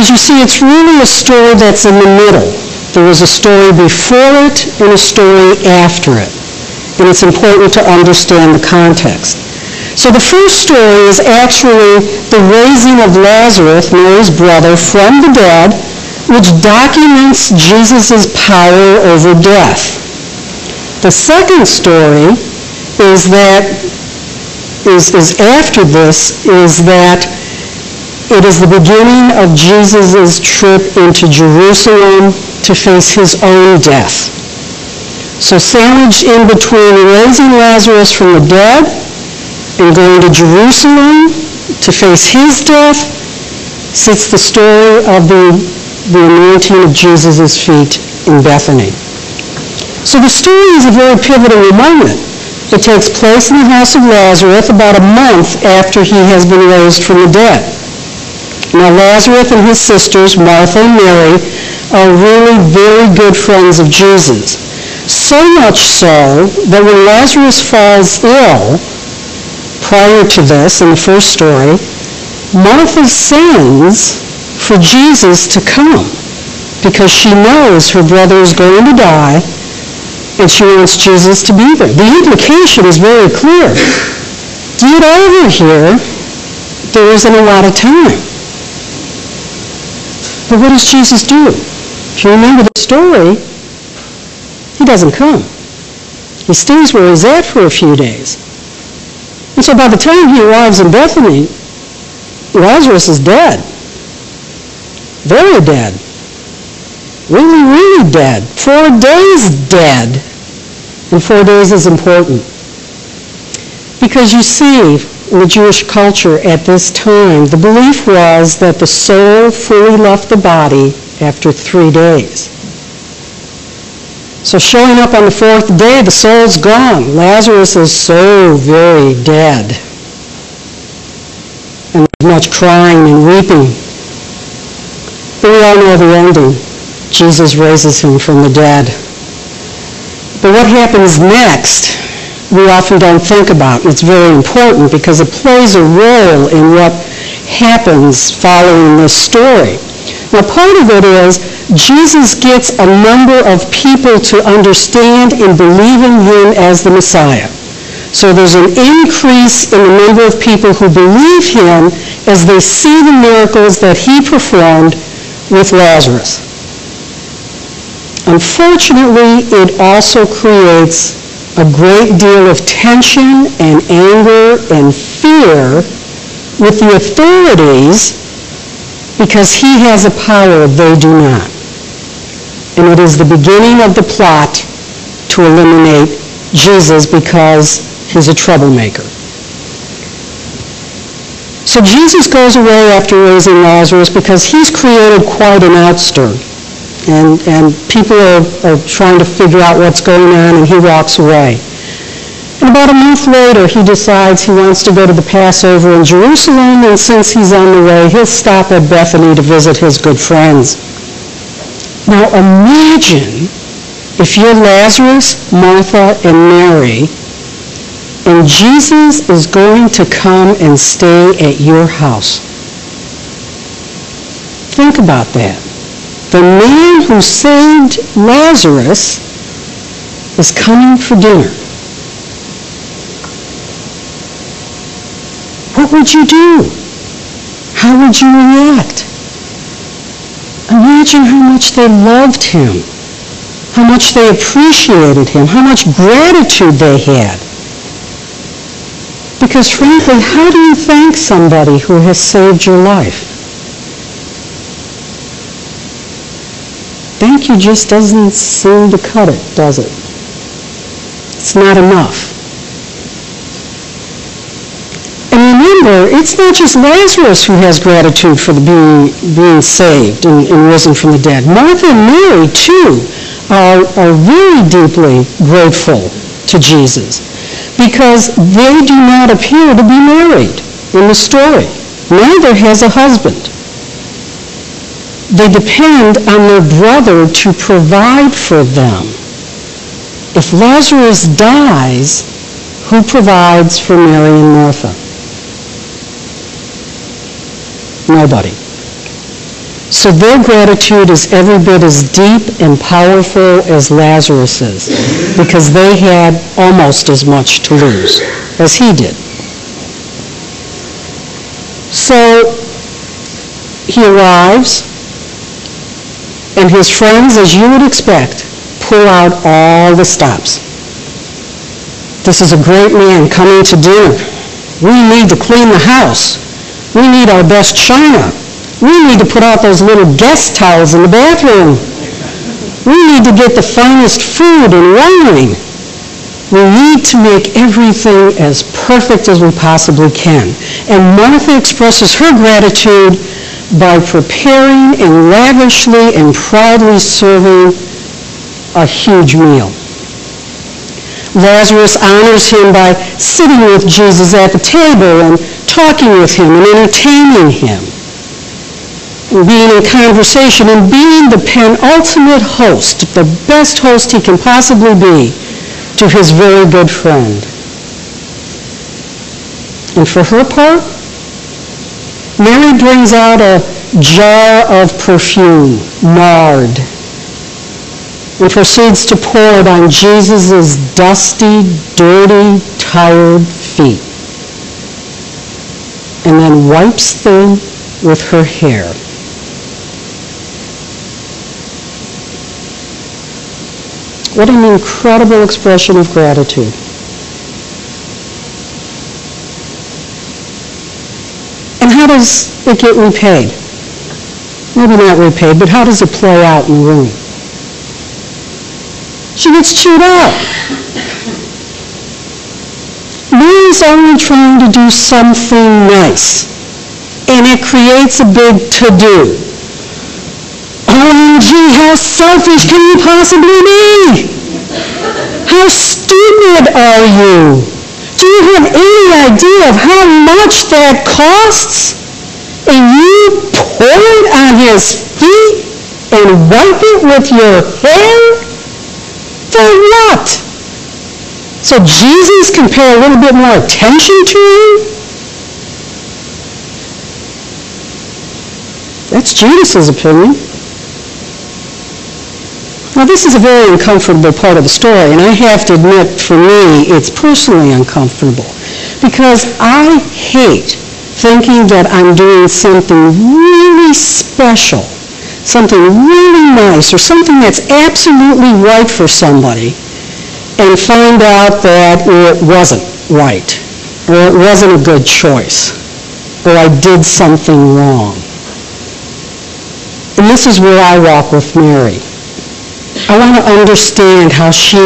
Because you see, it's really a story that's in the middle. There was a story before it and a story after it. And it's important to understand the context. So the first story is actually the raising of Lazarus, Mary's brother, from the dead, which documents Jesus' power over death. The second story is after this, is that it is the beginning of Jesus' trip into Jerusalem to face his own death. So sandwiched in between raising Lazarus from the dead and going to Jerusalem to face his death sits the story of the anointing of Jesus' feet in Bethany. So the story is a very pivotal moment. It takes place in the house of Lazarus about a month after he has been raised from the dead. Now Lazarus and his sisters, Martha and Mary, are really very good friends of Jesus. So much so that when Lazarus falls ill, prior to this, in the first story, Martha sends for Jesus to come because she knows her brother is going to die and she wants Jesus to be there. The implication is very clear. Get over here. There isn't a lot of time. But what does Jesus do? If you remember the story, he doesn't come. He stays where he's at for a few days. And so by the time he arrives in Bethany, Lazarus is dead. Very dead. Really, really dead. 4 days dead. And 4 days is important. Because you see, in the Jewish culture at this time, the belief was that the soul fully left the body after 3 days. So showing up on the 4th day, the soul's gone. Lazarus is so very dead. And there's much crying and weeping. But we all know the ending. Jesus raises him from the dead. But what happens next, we often don't think about. And it's very important because it plays a role in what happens following this story. Now, part of it is Jesus gets a number of people to understand and believe in him as the Messiah. So there's an increase in the number of people who believe him as they see the miracles that he performed with Lazarus. Unfortunately, it also creates a great deal of tension and anger and fear with the authorities because he has a power they do not. And it is the beginning of the plot to eliminate Jesus because he's a troublemaker. So Jesus goes away after raising Lazarus because he's created quite an outstir. And people are trying to figure out what's going on, and he walks away. And about a month later, he decides he wants to go to the Passover in Jerusalem, and since he's on the way, he'll stop at Bethany to visit his good friends. Now imagine if you're Lazarus, Martha, and Mary, and Jesus is going to come and stay at your house. Think about that. The man who saved Lazarus is coming for dinner. What would you do? How would you react? Imagine how much they loved him, how much they appreciated him, how much gratitude they had. Because frankly, how do you thank somebody who has saved your life? Thank you just doesn't seem to cut it, does it? It's not enough. And remember, it's not just Lazarus who has gratitude for being saved and risen from the dead. Martha and Mary, too, are very deeply grateful to Jesus because they do not appear to be married in the story. Neither has a husband. They depend on their brother to provide for them. If Lazarus dies, who provides for Mary and Martha? Nobody. So their gratitude is every bit as deep and powerful as Lazarus's, because they had almost as much to lose as he did. So he arrives, and his friends, as you would expect, pull out all the stops. This is a great man coming to dinner. We need to clean the house. We need our best china. We need to put out those little guest towels in the bathroom. We need to get the finest food and wine. We need to make everything as perfect as we possibly can. And Martha expresses her gratitude by preparing and lavishly and proudly serving a huge meal. Lazarus honors him by sitting with Jesus at the table and talking with him and entertaining him, and being in conversation and being the penultimate host, the best host he can possibly be to his very good friend. And for her part, Mary brings out a jar of perfume, nard, and proceeds to pour it on Jesus' dusty, dirty, tired feet, and then wipes them with her hair. What an incredible expression of gratitude. And how does it get repaid? Maybe not repaid, but how does it play out in the room? She gets chewed out. Mary's only trying to do something nice, and it creates a big to-do. OMG, how selfish can you possibly be? How stupid are you? Do you have any idea of how much that costs? And you pour it on his feet and wipe it with your hair? For what? So Jesus can pay a little bit more attention to you? That's Judas's opinion. Now, this is a very uncomfortable part of the story, and I have to admit, for me, it's personally uncomfortable, because I hate thinking that I'm doing something really special, something really nice, or something that's absolutely right for somebody, and find out that it wasn't right, or it wasn't a good choice, or I did something wrong. And this is where I walk with Mary. I want to understand how she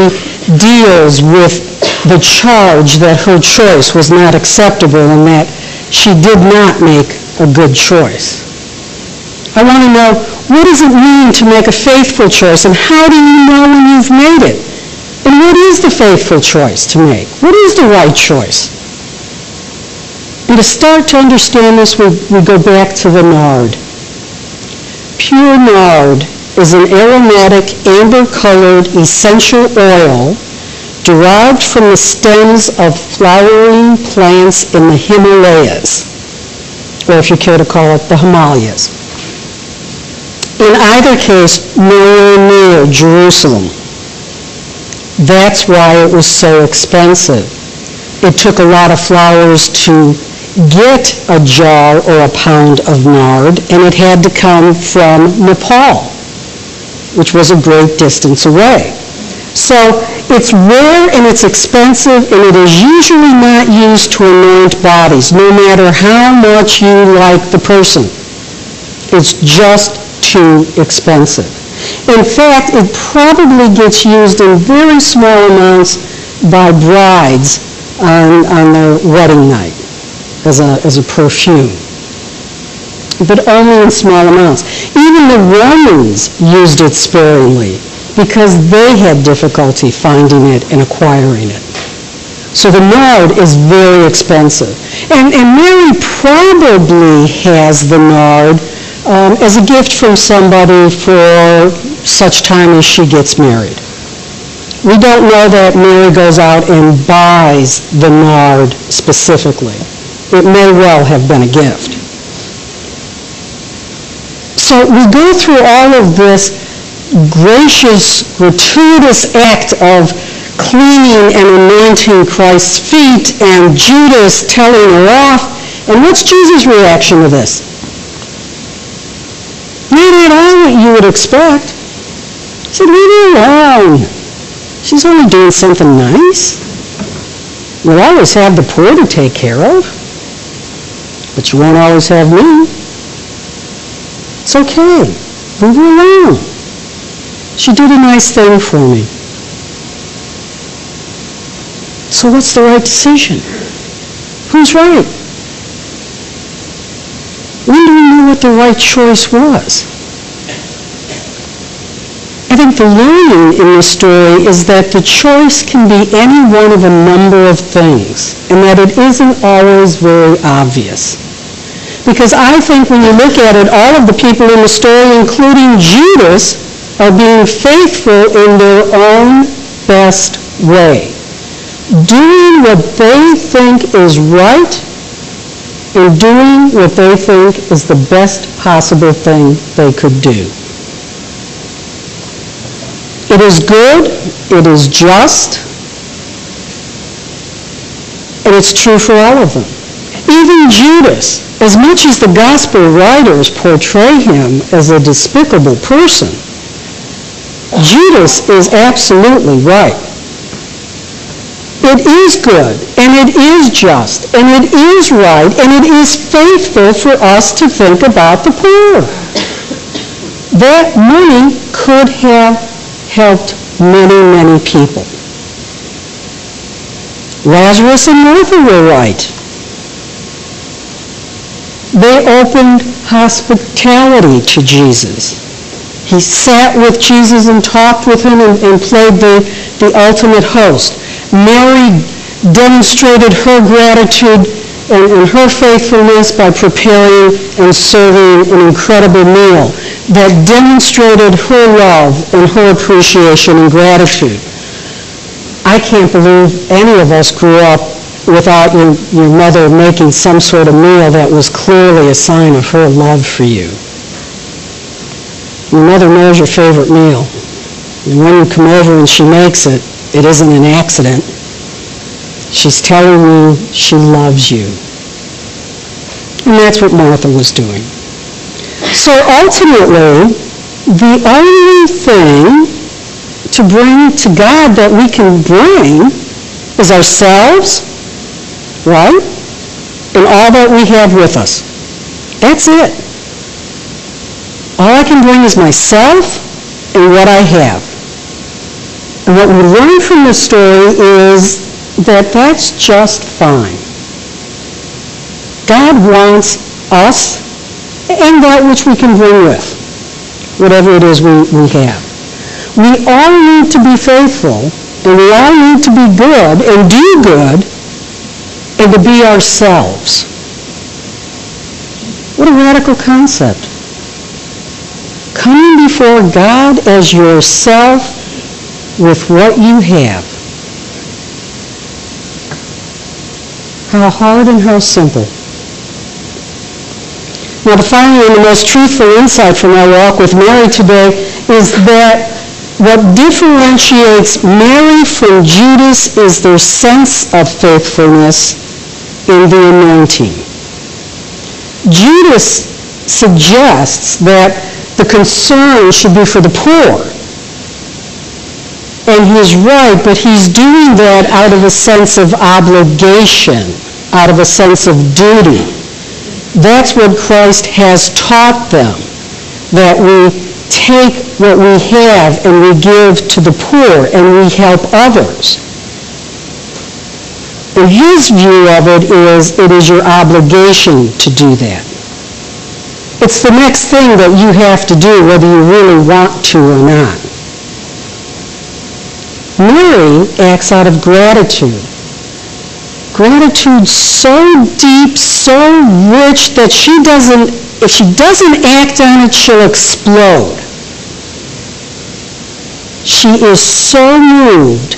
deals with the charge that her choice was not acceptable and that she did not make a good choice. I want to know, what does it mean to make a faithful choice, and how do you know when you've made it? And what is the faithful choice to make? What is the right choice? And to start to understand this, we go back to the nard. Pure nard is an aromatic, amber-colored essential oil derived from the stems of flowering plants in the Himalayas, or if you care to call it, the Himalayas. In either case, nowhere near Jerusalem. That's why it was so expensive. It took a lot of flowers to get a jar or a pound of nard, and it had to come from Nepal, which was a great distance away. So it's rare and it's expensive, and it is usually not used to anoint bodies, no matter how much you like the person. It's just too expensive. In fact, it probably gets used in very small amounts by brides on their wedding night as a perfume, but only in small amounts. Even the Romans used it sparingly because they had difficulty finding it and acquiring it. So the nard is very expensive. And Mary probably has the nard as a gift from somebody for such time as she gets married. We don't know that Mary goes out and buys the nard specifically. It may well have been a gift. So we go through all of this gracious, gratuitous act of cleaning and anointing Christ's feet, and Judas telling her off. And what's Jesus' reaction to this? Not at all what you would expect. He said, leave her alone. She's only doing something nice. You'll always have the poor to take care of, but you won't always have me. It's okay. Leave her alone. She did a nice thing for me. So what's the right decision? Who's right? When do we know what the right choice was? I think the learning in this story is that the choice can be any one of a number of things, and that it isn't always very obvious. Because I think when you look at it, all of the people in the story, including Judas, are being faithful in their own best way, doing what they think is right and doing what they think is the best possible thing they could do. It is good, it is just, and it's true for all of them. Even Judas, as much as the gospel writers portray him as a despicable person, Judas is absolutely right. It is good, and it is just, and it is right, and it is faithful for us to think about the poor. That money could have helped many, many people. Lazarus and Martha were right. They opened hospitality to Jesus. He sat with Jesus and talked with him and played the ultimate host. Mary demonstrated her gratitude and her faithfulness by preparing and serving an incredible meal that demonstrated her love and her appreciation and gratitude. I can't believe any of us grew up without your mother making some sort of meal that was clearly a sign of her love for you. Your mother knows your favorite meal. And when you come over and she makes it, it isn't an accident. She's telling you she loves you. And that's what Martha was doing. So ultimately, the only thing to bring to God that we can bring is ourselves, right? And all that we have with us. That's it. All I can bring is myself and what I have. And what we learn from this story is that that's just fine. God wants us and that which we can bring with, whatever it is we have. We all need to be faithful, and we all need to be good and do good, and to be ourselves. What a radical concept. Coming before God as yourself with what you have. How hard and how simple. Now, the final and the most truthful insight from our walk with Mary today is that what differentiates Mary from Judas is their sense of faithfulness in the anointing. Judas suggests that the concern should be for the poor. And he's right, but he's doing that out of a sense of obligation, out of a sense of duty. That's what Christ has taught them, that we take what we have and we give to the poor and we help others. And his view of it is your obligation to do that. It's the next thing that you have to do, whether you really want to or not. Mary acts out of gratitude. Gratitude so deep, so rich that if she doesn't act on it, she'll explode. She is so moved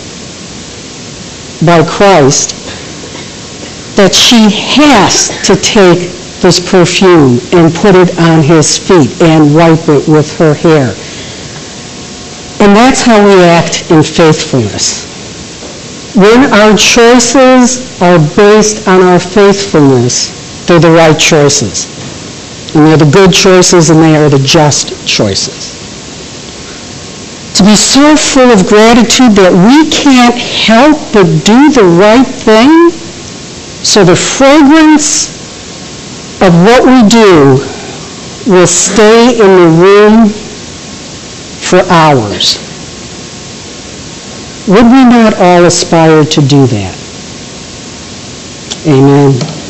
by Christ that she has to take this perfume and put it on his feet and wipe it with her hair. And that's how we act in faithfulness. When our choices are based on our faithfulness, they're the right choices. And they're the good choices, and they are the just choices. To be so full of gratitude that we can't help but do the right thing, so the fragrance of what we do will stay in the room for hours. Would we not all aspire to do that? Amen.